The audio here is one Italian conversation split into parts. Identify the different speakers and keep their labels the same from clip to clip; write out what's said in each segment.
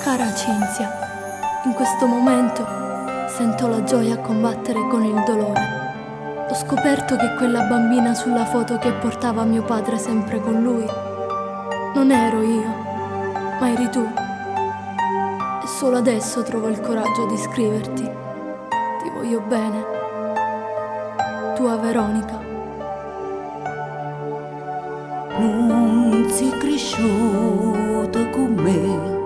Speaker 1: Cara Cinzia, in questo momento sento la gioia a combattere con il dolore. Ho scoperto che quella bambina sulla foto che portava mio padre sempre con lui non ero io, ma eri tu. E solo adesso trovo il coraggio di scriverti. Ti voglio bene. Tua Veronica.
Speaker 2: Non sei cresciuta con me,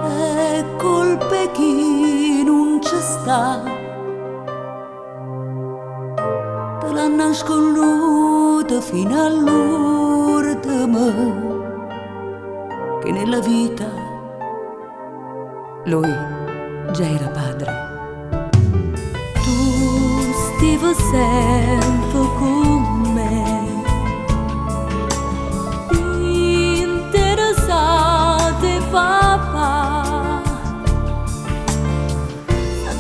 Speaker 2: è colpa che non ci sta, te l'ha nasconduta fino all'ultimo, che nella vita lui già era padre.
Speaker 1: Tu stivi sempre con me, interessate papà,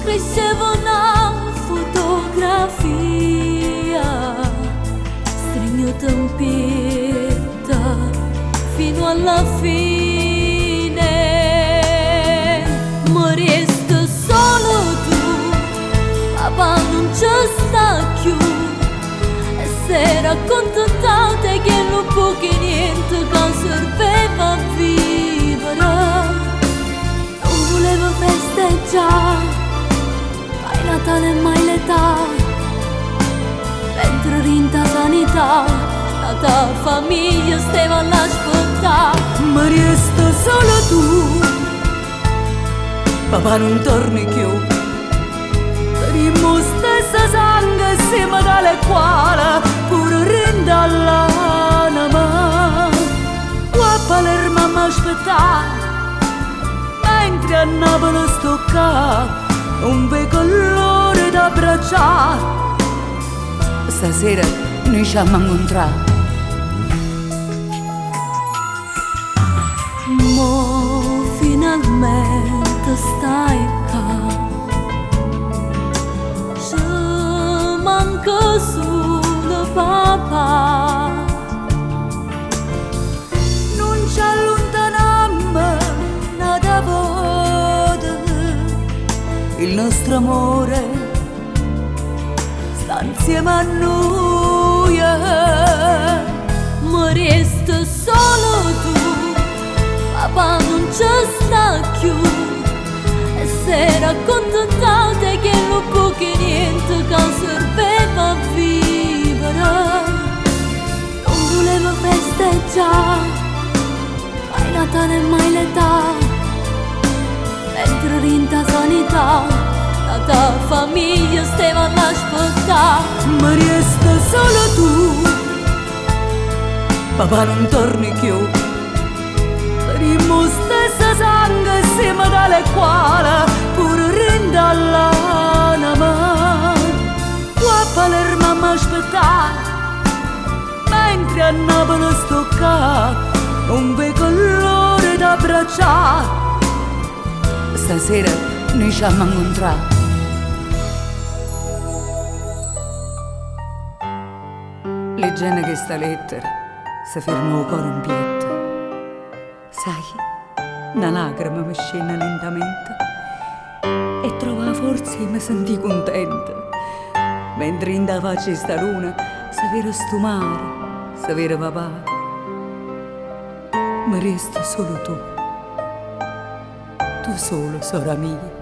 Speaker 1: cresceva una fotografia, stringo tempesta fino alla fine, ma resta solo tu, papà non ci sta più, e si era accontentata che non può che niente che serveva a vivere, non voleva festeggiare mai Natale e mai l'età, mentre rinta sanità la tua famiglia stava all'aspettare.
Speaker 2: Ma resta solo tu, papà non torni più, saremo stessa sangue insieme dalle quali pure rinda all'anima. Qua a Palermo mi aspettare, mentre a Napoli sto qua, non vedo l'ora da abbracciare. Stasera noi ci abbiamo incontrato.
Speaker 1: Mo finalmente stai qua, ci manca solo papà,
Speaker 2: Non ci allontaniamo da volta, il nostro amore sta insieme a noi,
Speaker 1: ma resta solo tu, papà non ci sta più, e si era accontentata che non può che niente che serveva a vivere, non voleva festeggiare mai Natale e mai l'età, mentre rinta sanità la tua famiglia stava all'aspettare.
Speaker 2: ma resta solo tu, papà non torni più, saremo stessa sangue insieme dalle quali pure rinda all'anima. Qua a Palermo mi aspettare, mentre a Napoli sto qua, non vedo l'ora da abbracciare. Stasera noi ci abbiamo incontrato. Leggendo questa lettera si fermò il cuore in pietto. Sai, una lacrima mi scende lentamente e trovavo forza e mi sentì contenta, mentre in da faccia sta luna si vede sto mare, si vede papà, ma resta solo tu solo, sora mia.